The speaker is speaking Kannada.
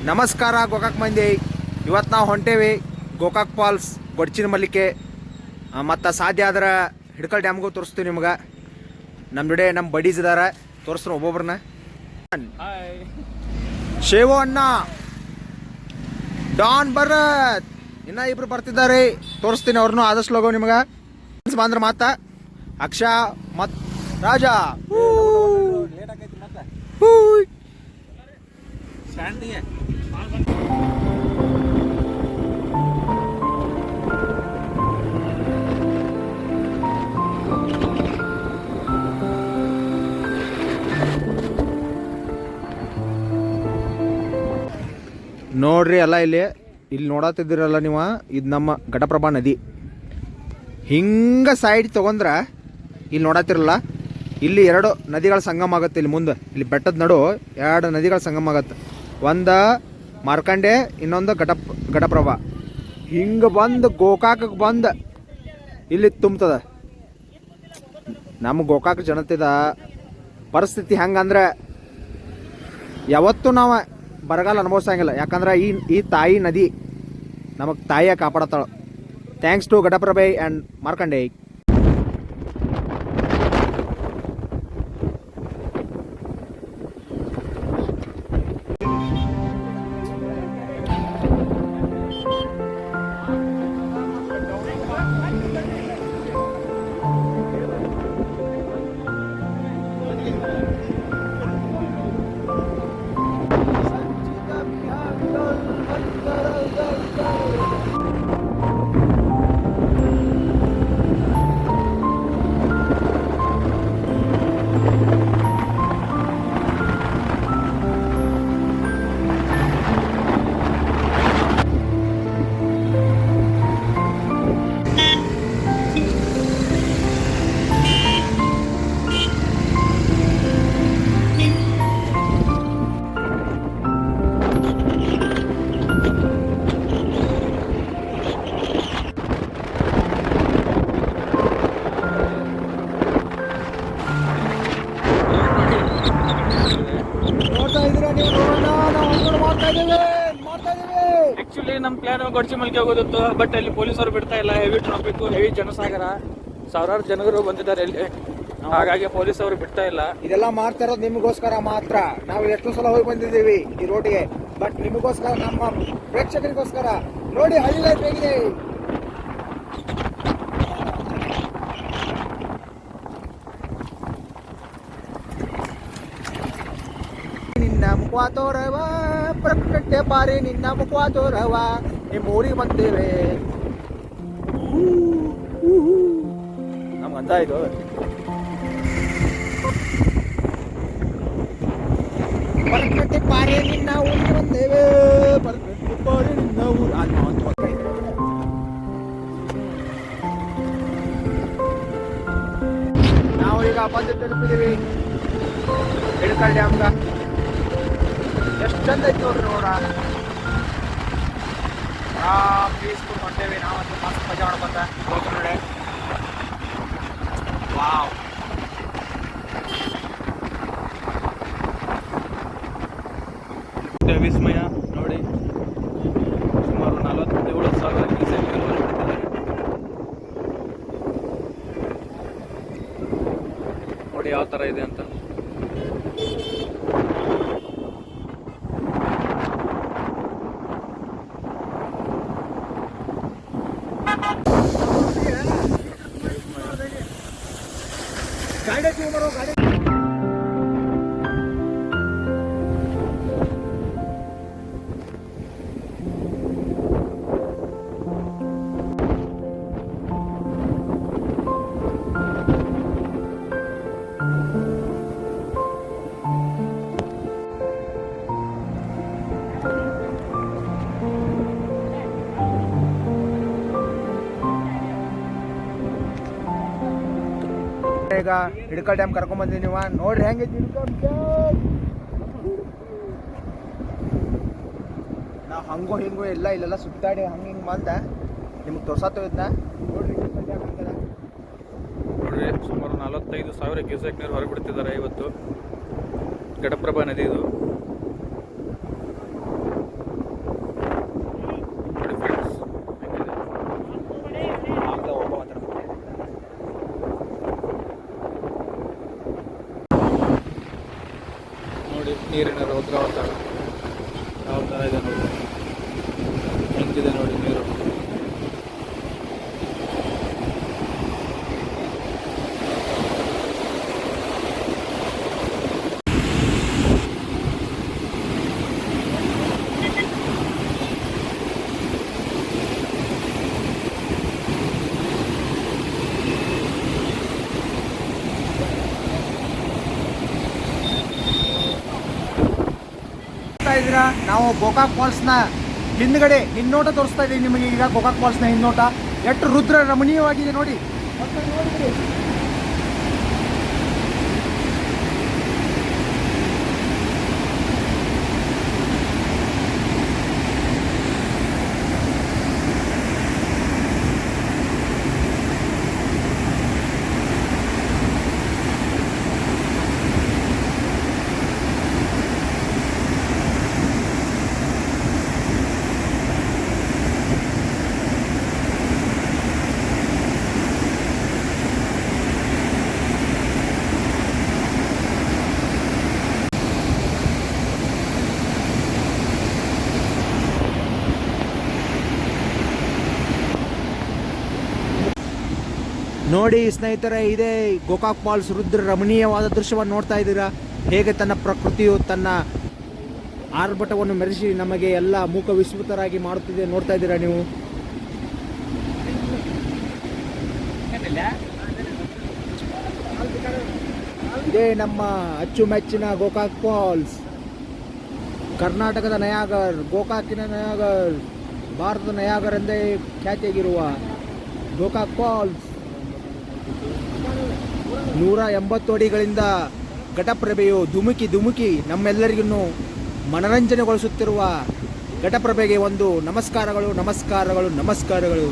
ನಮಸ್ಕಾರ ಗೋಕಾಕ್ ಮಂದಿ. ಇವತ್ತು ನಾವು ಹೊಂಟೇವಿ ಗೋಕಾಕ್ ಫಾಲ್ಸ್, ಗೊಡ್ಚಿನ ಮಲ್ಲಿಕೆ ಮತ್ತು ಸಾಧ್ಯ ಆದ್ರೆ ಹಿಡ್ಕಲ್ ಡ್ಯಾಮ್ಗೂ ತೋರಿಸ್ತೀವಿ ನಿಮ್ಗೆ. ನಮ್ಮ ಜೊತೆ ನಮ್ಮ ಬಡೀಸ್ ಇದಾರೆ, ತೋರಿಸ್ತೀನಿ ಒಬ್ಬೊಬ್ರನ್ನ. ಶೇವು ಅಣ್ಣ, ಡಾನ್ ಭರತ್, ಇನ್ನೂ ಇಬ್ರು ಬರ್ತಿದ್ದಾರೆ, ತೋರಿಸ್ತೀನಿ ಅವ್ರನ್ನೂ ಆದಷ್ಟು ಲಗೋ ನಿಮ್ಗೆ. ಬಂದ್ರೆ ಮಾತ ಅಕ್ಷ ಮತ್ತು ರಾಜ. ನೋಡ್ರಿ ಅಲ್ಲ ಇಲ್ಲಿ ನೋಡತ್ತಿದ್ದೀರಲ್ಲ ನೀವು, ಇದು ನಮ್ಮ ಘಟಪ್ರಭಾ ನದಿ. ಹಿಂಗೆ ಸೈಡ್ ತೊಗೊಂಡ್ರೆ ಇಲ್ಲಿ ನೋಡತ್ತಿರಲ್ಲ, ಇಲ್ಲಿ ಎರಡು ನದಿಗಳ ಸಂಗಮ ಆಗುತ್ತೆ. ಇಲ್ಲಿ ಮುಂದೆ ಇಲ್ಲಿ ಬೆಟ್ಟದ ನಡು ಎರಡು ನದಿಗಳ ಸಂಗಮ ಆಗುತ್ತೆ. ಒಂದು ಮಾರ್ಕಂಡೆ, ಇನ್ನೊಂದು ಘಟಪ್ರಭಾ. ಹಿಂಗೆ ಬಂದು ಗೋಕಾಕಕ್ಕೆ ಬಂದು ಇಲ್ಲಿ ತುಂಬ್ತದ. ನಮ್ಮ ಗೋಕಾಕ ಜನತೆದ ಪರಿಸ್ಥಿತಿ ಹೆಂಗಂದ್ರೆ ಯಾವತ್ತೂ ನಾವು ಬರಗಾಲ ಅನುಭವಿಸಂಗಿಲ್ಲ. ಯಾಕಂದ್ರೆ ಈ ತಾಯಿ ನದಿ ನಮಗೆ ತಾಯಿಯ ಕಾಪಾಡತ್ತಾಳ. Thanks to Ghataprabha and Markandeya. Actually ನಮ್ಮ ಪ್ಲಾನ್ ಗೊಡ್ಚಿ ಮಲ್ಕೆ ಹೋಗೋದಿತ್ತು, ಬಟ್ ಅಲ್ಲಿ ಪೊಲೀಸರು ಬಿಡ್ತಾ ಇಲ್ಲ. ಹೆವಿ ಟ್ರಾಫಿಕ್, ಹೆವಿ ಜನಸಾಗರ, ಸಾವಿರಾರು ಜನರು ಬಂದಿದ್ದಾರೆ ಇಲ್ಲಿ, ಹಾಗಾಗಿ ಪೊಲೀಸ್ ಅವರು ಬಿಡ್ತಾ ಇಲ್ಲ. ಇದೆಲ್ಲ ಮಾಡ್ತಾ ಇರೋದು ನಿಮಗೋಸ್ಕರ ಮಾತ್ರ. ನಾವು ಎಷ್ಟು ಸಲ ಹೋಗಿ ಬಂದಿದ್ದೀವಿ ಈ ರೋಡಿಗೆ, ಬಟ್ ನಿಮಗೋಸ್ಕರ, ನಮ್ಮ ಪ್ರೇಕ್ಷಕರಿಗೋಸ್ಕರ. ನೋಡಿ ಹೈಲೈಟ್ ಹೇಗಿದೆ. ನಿನ್ನ ಮುಖ ತೋರವ ಪ್ರಕಟೆ ಬಾರಿ, ನಿನ್ನ ಮುಖ ತೋರವ, ನಿಮ್ಮ ಊರಿಗೆ ಬಂದೇವೆ. ನಮ್ಗಂತ ಇದು ಪ್ರಕಟೆ ಬಾರಿ, ನಿನ್ನ ಊರಿಗೆ ಬಂದೇವೆ. ಪ್ರಕಟೆ ಬಾರಿ, ನಿನ್ನ ಊರು. ನಾವು ಈಗ ಬಂದು ತಲುಪಿದ್ದೀವಿ ಹಿಡ್ಕಲ್ ಡ್ಯಾಮ್ಗ. ಎಷ್ಟು ಚಂದ ಐತಿ ನೋಡ್ರಿ ನೋಡ. ಪೀಸ್ಫುಲ್ ಹೊಂಟೇವಿ ನಾವಂತೂ, ಮಸ್ತ್ ಮಜಾ ಮಾಡ್ಕೊಂತ ಹೋಗಿ ನೋಡಿ. ವಾವ್, ವಿಸ್ಮಯ ನೋಡಿ. ಸುಮಾರು 47,000 ಕ್ಯೂಸೆಕ್ ನೋಡಿ ಯಾವ ಥರ ಇದೆ ಅಂತ. ಗಾಡಿ ಈಗ ಹಿಡ್ಕಲ್ ಡ್ಯಾಮ್ ಕರ್ಕೊಂಡ್ ಬಂದಿನಿ. ನೀವು ನೋಡ್ರಿ ಹೆಂಗೈತಿ ಹಿಡ್ಕಲ್ ಡ್ಯಾಮ್. ನಾವು ಹಂಗೋ ಹಿಂಗೋ ಎಲ್ಲ ಇಲ್ಲೆಲ್ಲ ಸುತ್ತಾಡಿ ಹಂಗೆ ಹಿಂಗೆ ಬಂದ ನಿಮ್ಗೆ ತೋರ್ಸತ್ತೋ ಇದನ್ನ. ನೋಡ್ರಿ ಹಿಡ್ಕಲ್ ಡ್ಯಾಮ್ ಅಂತದ. ನೋಡ್ರಿ ಸುಮಾರು 45,000 ಕ್ಯೂಸೆಕ್ ನೀರು ಹೊರಬಿಡ್ತಿದ್ದಾರೆ ಇವತ್ತು. ಘಟಪ್ರಭಾ ನದಿ ಇದು. ನೀರಿನ ರೌದ್ರಾವತಾರ ಯಾವ ಥರ ಇದೆ ನೋಡಿ, ಹೆಂಗಿದೆ ನೋಡಿ ನೀರು. ಇದ್ದೀರಾ ನಾವು ಗೋಕಾಕ್ ಫಾಲ್ಸ್ನ ಹಿಂದ್ಗಡೆ ಹಿನ್ನೋಟ ತೋರಿಸ್ತಾ ಇದ್ದೀವಿ ನಿಮಗೆ. ಈಗ ಗೋಕಾಕ್ ಫಾಲ್ಸ್ನ ಹಿನ್ನೋಟ ಎಷ್ಟು ರುದ್ರ ರಮಣೀಯವಾಗಿದೆ ನೋಡಿ. ನೋಡಿ ಸ್ನೇಹಿತರೆ, ಇದೇ ಗೋಕಾಕ್ ಫಾಲ್ಸ್ ರುದ್ರ ರಮಣೀಯವಾದ ದೃಶ್ಯವನ್ನು ನೋಡ್ತಾ ಇದ್ದೀರಾ. ಹೇಗೆ ತನ್ನ ಪ್ರಕೃತಿಯು ತನ್ನ ಆರ್ಭಟವನ್ನು ಮೆರೆಸಿ ನಮಗೆ ಎಲ್ಲ ಮೂಕ ವಿಸ್ಮೃತರಾಗಿ ಮಾಡುತ್ತಿದೆ ನೋಡ್ತಾ ಇದ್ದೀರಾ ನೀವು. ಇದೇ ನಮ್ಮ ಅಚ್ಚುಮೆಚ್ಚಿನ ಗೋಕಾಕ್ ಫಾಲ್ಸ್, ಕರ್ನಾಟಕದ ನಯಾಗರ್, ಗೋಕಾಕಿನ ನಯಾಗರ್, ಭಾರತದ ನಯಾಗರ್ ಎಂದೇ ಖ್ಯಾತಿಯಾಗಿರುವ ಗೋಕಾಕ್ ಫಾಲ್ಸ್ 180 ಅಡಿಗಳಿಂದ ಘಟಪ್ರಭೆಯು ಧುಮುಕಿ ಧುಮುಕಿ ನಮ್ಮೆಲ್ಲರಿಗೂ ಮನರಂಜನೆಗೊಳಿಸುತ್ತಿರುವ ಘಟಪ್ರಭೆಗೆ ಒಂದು ನಮಸ್ಕಾರಗಳು ನಮಸ್ಕಾರಗಳು ನಮಸ್ಕಾರಗಳು.